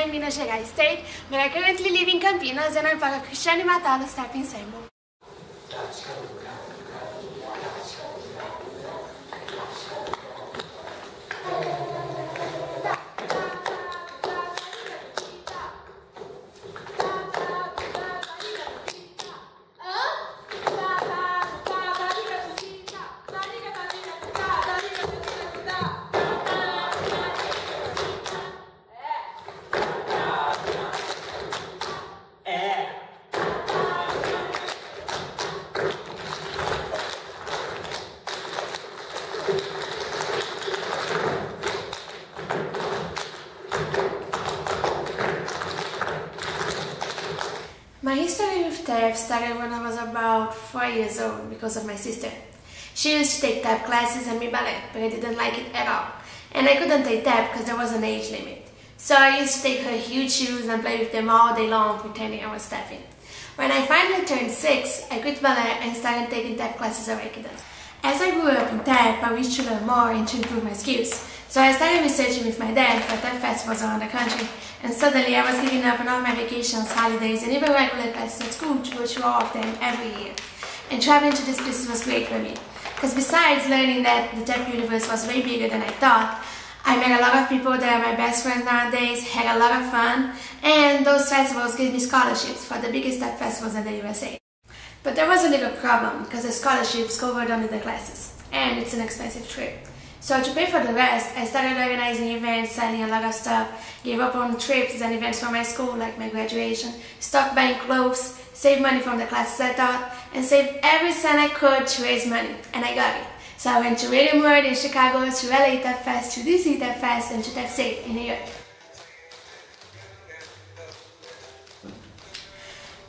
in Minas Gerais state, but I currently live in Campinas and I'm part of Cristiane Matalo's step ensemble. My history with tap started when I was about 4 years old because of my sister. She used to take tap classes and me ballet, but I didn't like it at all. And I couldn't take tap because there was an age limit. So I used to take her huge shoes and play with them all day long pretending I was tapping. When I finally turned 6, I quit ballet and started taking tap classes at regular. As I grew up in tap, I wished to learn more and to improve my skills. So I started researching with my dad for tap festivals around the country, and suddenly I was giving up on all my vacations, holidays, and even regular classes at school to go to all of them every year. And traveling to these places was great for me, because besides learning that the tap universe was way bigger than I thought, I met a lot of people that are my best friends nowadays, had a lot of fun, and those festivals gave me scholarships for the biggest tap festivals in the USA. But there was a little problem, because the scholarships covered only the classes, and it's an expensive trip. So to pay for the rest, I started organizing events, selling a lot of stuff, gave up on trips and events for my school, like my graduation, stopped buying clothes, saved money from the classes I taught, and saved every cent I could to raise money, and I got it. So I went to Rhythm World in Chicago, to LA Tap Fest, to DC Tap Fest, and to Tap State in New York.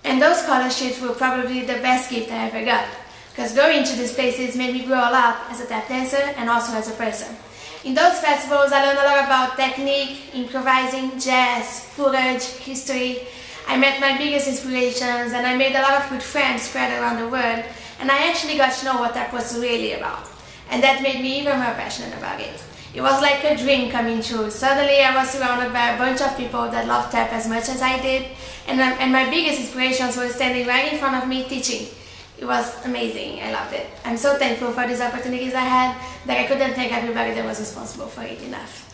And those scholarships were probably the best gift I ever got, because going to these places made me grow a lot as a tap dancer and also as a person. In those festivals I learned a lot about technique, improvising, jazz, footage, history. I met my biggest inspirations and I made a lot of good friends spread around the world, and I actually got to know what tap was really about. And that made me even more passionate about it. It was like a dream coming true. Suddenly I was surrounded by a bunch of people that loved tap as much as I did, and my biggest inspirations were standing right in front of me teaching. It was amazing. I loved it. I'm so thankful for these opportunities I had that I couldn't thank everybody that was responsible for it enough.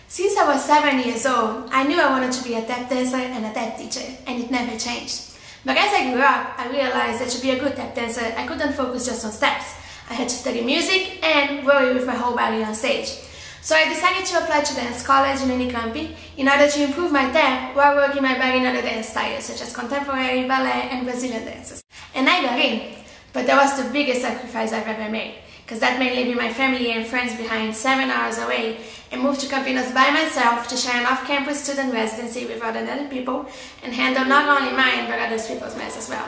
Since I was 7 years old, I knew I wanted to be a tap dancer and a tap teacher, and it never changed. But as I grew up, I realized that to be a good tap dancer, I couldn't focus just on steps. I had to study music and worry with my whole body on stage. So I decided to apply to dance college in Unicamp in order to improve my tap while working my body in other dance styles such as contemporary, ballet and Brazilian dances. And I got in, but that was the biggest sacrifice I've ever made, because that meant leaving my family and friends behind 7 hours away and moved to Campinas by myself to share an off-campus student residency with other people and handle not only mine but other people's mess as well.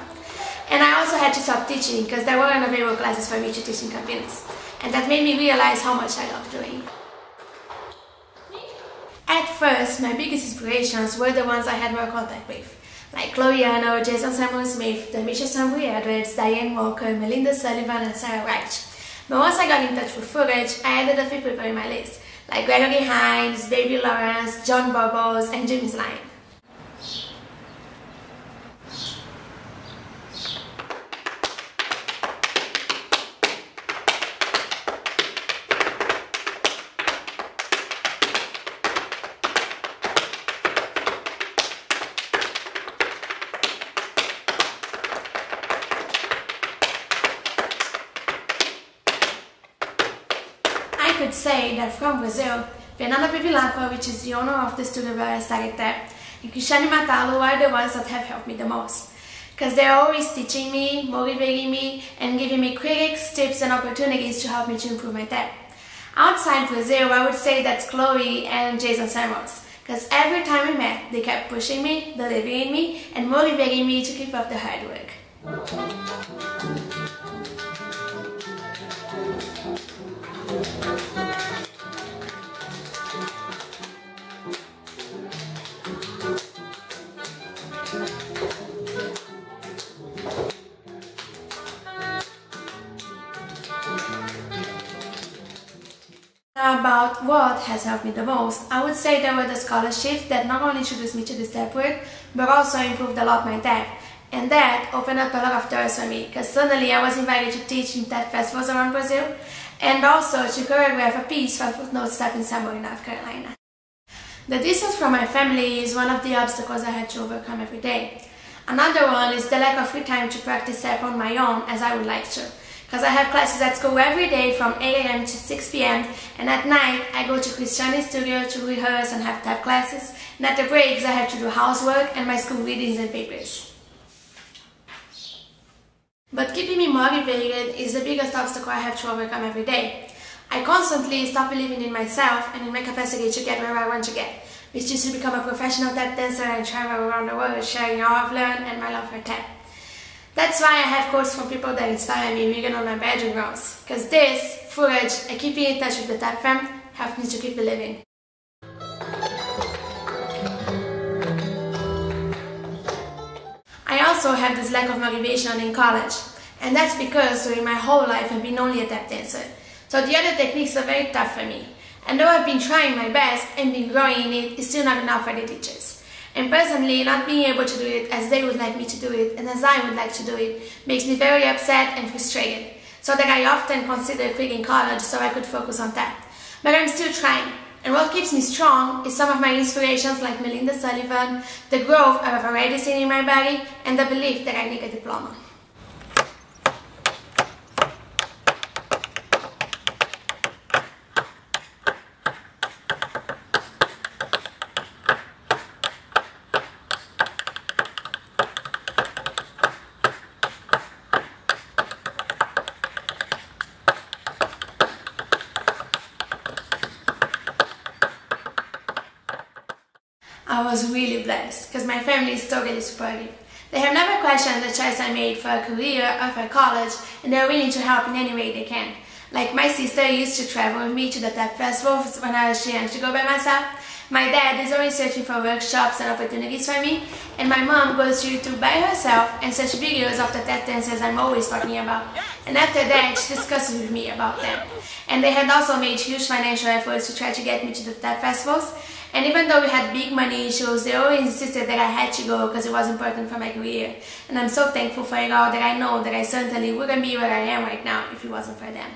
And I also had to stop teaching because there weren't available classes for me to teach in Campinas, and that made me realize how much I loved doing it. At first, my biggest inspirations were the ones I had more contact with, like Chloe Arnold, Jason Samuel-Smith, Demisha Sambury Edwards, Diane Walker, Melinda Sullivan, and Sarah Wright. But once I got in touch with footage, I added a few people in my list, like Gregory Hines, Baby Lawrence, John Bubbles, and James Lyon. I could say that from Brazil, Fernanda Bevilacqua, which is the owner of the studio where I started tap, and Cristiane Matalo are the ones that have helped me the most, because they're always teaching me, motivating me, and giving me critics, tips and opportunities to help me to improve my tap. Outside Brazil, I would say that's Chloe and Jason Samuels, because every time we met, they kept pushing me, believing in me, and motivating me to keep up the hard work. now about what has helped me the most, I would say there were the scholarships that not only introduced me to the step work, but also improved a lot my tap. And that opened up a lot of doors for me, because suddenly I was invited to teach in tap festivals around Brazil, and also to choreograph a piece for Footnote Step in Samoa, North Carolina. The distance from my family is one of the obstacles I had to overcome every day. Another one is the lack of free time to practice step on my own as I would like to, because I have classes at school every day from 8 AM to 6 PM, and at night I go to Cristiani's studio to rehearse and have tap classes, and at the breaks I have to do housework and my school readings and papers. But keeping me motivated is the biggest obstacle I have to overcome every day. I constantly stop believing in myself and in my capacity to get where I want to get, which is to become a professional tap dancer and travel around the world sharing all I've learned and my love for tap. That's why I have quotes from people that inspire me even on my bedroom walls, because this, footage, and keeping in touch with the tap fam helped me to keep believing. I also have this lack of motivation in college, and that's because during my whole life I've been only a tap dancer, so the other techniques are very tough for me, and though I've been trying my best and been growing in it, it's still not enough for the teachers. And personally, not being able to do it as they would like me to do it and as I would like to do it makes me very upset and frustrated, so that I often consider quitting college so I could focus on tap. But I'm still trying. And what keeps me strong is some of my inspirations like Melinda Sullivan, the growth I've already seen in my body, and the belief that I need a diploma. I was really blessed, because my family is totally supportive. They have never questioned the choice I made for a career or for college, and they're willing to help in any way they can. Like my sister used to travel with me to the tap festivals when I was too young to go by myself. My dad is always searching for workshops and opportunities for me, and my mom goes to YouTube by herself and searches videos of the tap dancers I'm always talking about. And after that, she discusses with me about them. And they had also made huge financial efforts to try to get me to the tap festivals. And even though we had big money issues, they always insisted that I had to go because it was important for my career. And I'm so thankful for it all that I know that I certainly wouldn't be where I am right now if it wasn't for them.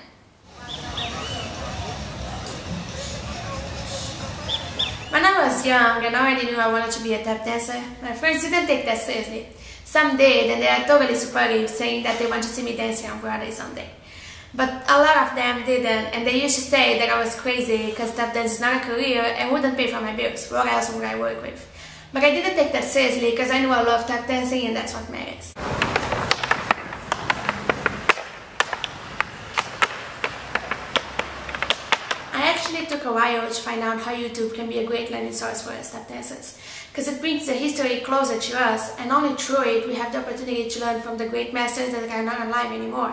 When I was young and already knew I wanted to be a tap dancer, my friends didn't take that seriously. Some did, and they are totally supportive, saying that they want to see me dancing on Broadway someday. But a lot of them didn't, and they used to say that I was crazy because tap dance is not a career and wouldn't pay for my bills. What else would I work with? But I didn't take that seriously because I knew I loved tap dancing, and that's what matters. I actually took a while to find out how YouTube can be a great learning source for us tap dancers, because it brings the history closer to us, and only through it we have the opportunity to learn from the great masters that are not alive anymore.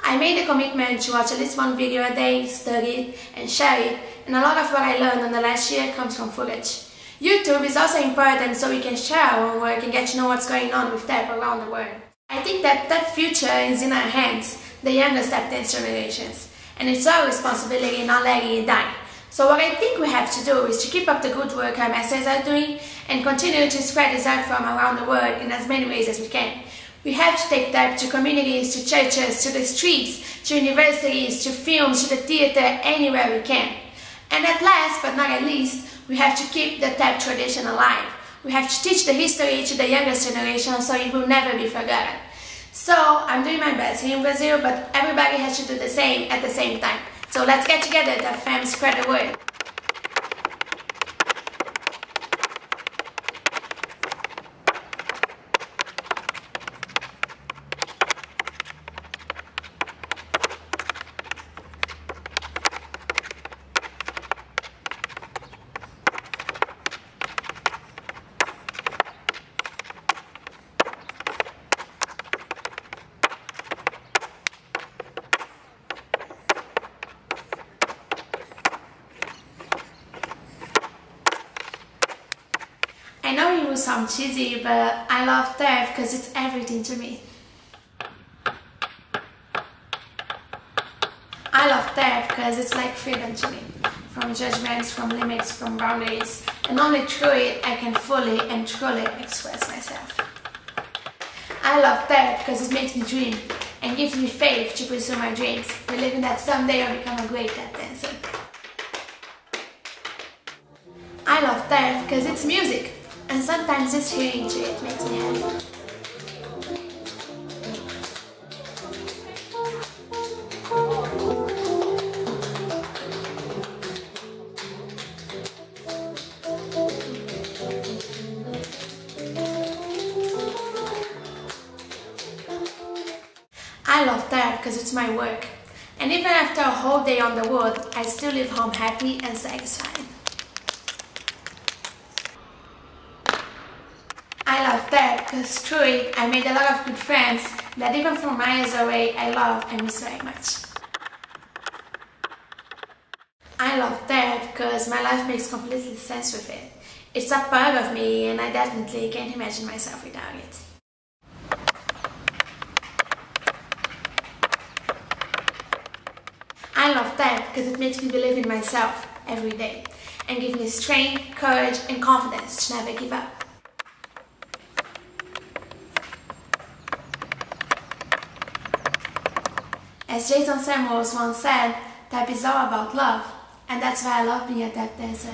I made a commitment to watch at least one video a day, study it, and share it, and a lot of what I learned in the last year comes from footage. YouTube is also important so we can share our own work and get to know what's going on with tap around the world. I think that that future is in our hands, the youngest tap dance generations, and it's our responsibility not letting it die. So what I think we have to do is to keep up the good work our masters are doing and continue to spread this art form around the world in as many ways as we can. We have to take tap to communities, to churches, to the streets, to universities, to films, to the theater, anywhere we can. And at last, but not at least, we have to keep the tap tradition alive. We have to teach the history to the youngest generation so it will never be forgotten. So, I'm doing my best here in Brazil, but everybody has to do the same at the same time. So let's get together, tap fam, spread the word. I know it will sound cheesy, but I love tap because it's everything to me. I love tap because it's like freedom to me. from judgments, from limits, from boundaries, and only through it I can fully and truly express myself. I love tap because it makes me dream and gives me faith to pursue my dreams, believing that someday I'll become a great tap dancer. I love tap because it's music, and sometimes just hearing to it makes me happy. I love tap because it's my work, and even after a whole day on the road, I still leave home happy and satisfied. I love tap because through it I made a lot of good friends that even from miles away I love and miss very much. I love tap because my life makes completely sense with it. It's a part of me and I definitely can't imagine myself without it. I love tap because it makes me believe in myself every day and gives me strength, courage and confidence to never give up. As Jason Samuels once said, tap is all about love, and that's why I love being a tap dancer.